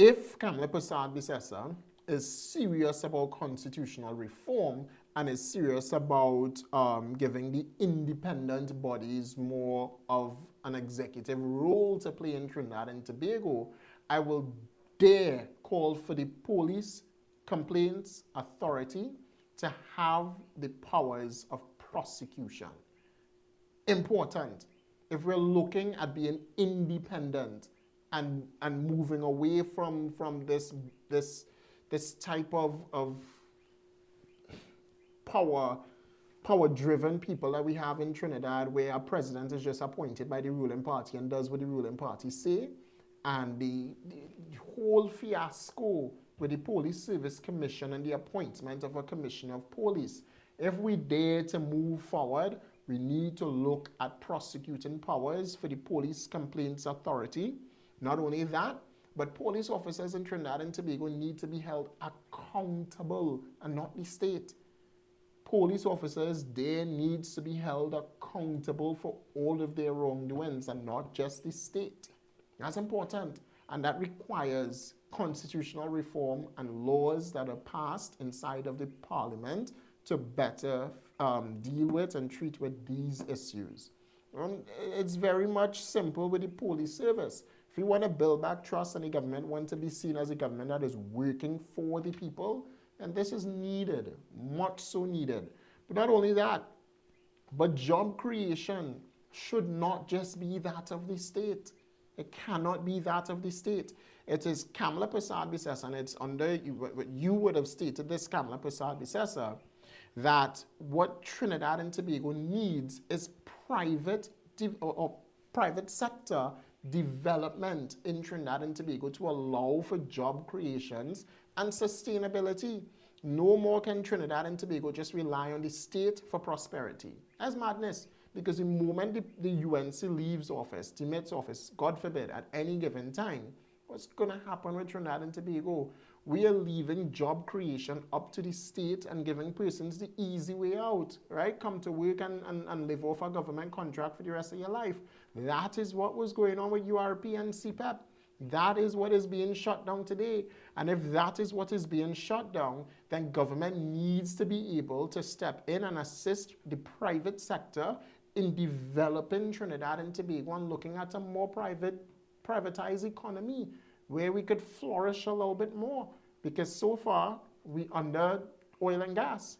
if Kamla Persad Bissessar is serious about constitutional reform and is serious about giving the independent bodies more of an executive role to play in Trinidad and Tobago, I will dare call for the Police Complaints Authority to have the powers of prosecution. Important. If we're looking at being independent and moving away from this type of power-driven people that we have in Trinidad, where a president is just appointed by the ruling party and does what the ruling party say, and the whole fiasco with the Police Service Commission and the appointment of a commissioner of police. If we dare to move forward, we need to look at prosecuting powers for the Police Complaints Authority. Not only that, but police officers in Trinidad and Tobago need to be held accountable and not the state. Police officers, there needs to be held accountable for all of their wrongdoings and not just the state. That's important, and that requires constitutional reform and laws that are passed inside of the parliament to better deal with and treat with these issues. It's very much simple with the police service. If you want to build back trust and the government wants to be seen as a government that is working for the people, then this is needed, much so needed. But not only that, but job creation should not just be that of the state. It cannot be that of the state. It is Kamla Persad Bissessar, and it's under, you would have stated this, Kamla Persad Bissessar, that what Trinidad and Tobago needs is private sector development in Trinidad and Tobago to allow for job creations and sustainability. No more can Trinidad and Tobago just rely on the state for prosperity. That's madness, because the moment the UNC leaves office, demits office, God forbid, at any given time, what's going to happen with Trinidad and Tobago? We are leaving job creation up to the state and giving persons the easy way out, right? Come to work and live off a government contract for the rest of your life. That is what was going on with URP and CPEP. That is what is being shut down today. And if that is what is being shut down, then government needs to be able to step in and assist the private sector in developing Trinidad and Tobago and looking at a more privatized economy where we could flourish a little bit more, because so far we under oil and gas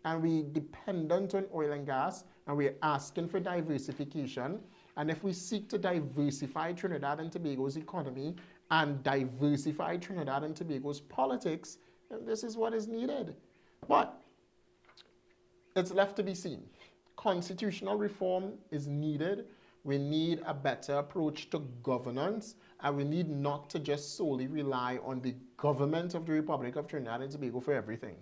and we dependent on oil and gas, and we're asking for diversification. And if we seek to diversify Trinidad and Tobago's economy and diversify Trinidad and Tobago's politics, then this is what is needed. But it's left to be seen. Constitutional reform is needed. We need a better approach to governance, and we need not to just solely rely on the government of the Republic of Trinidad and Tobago for everything.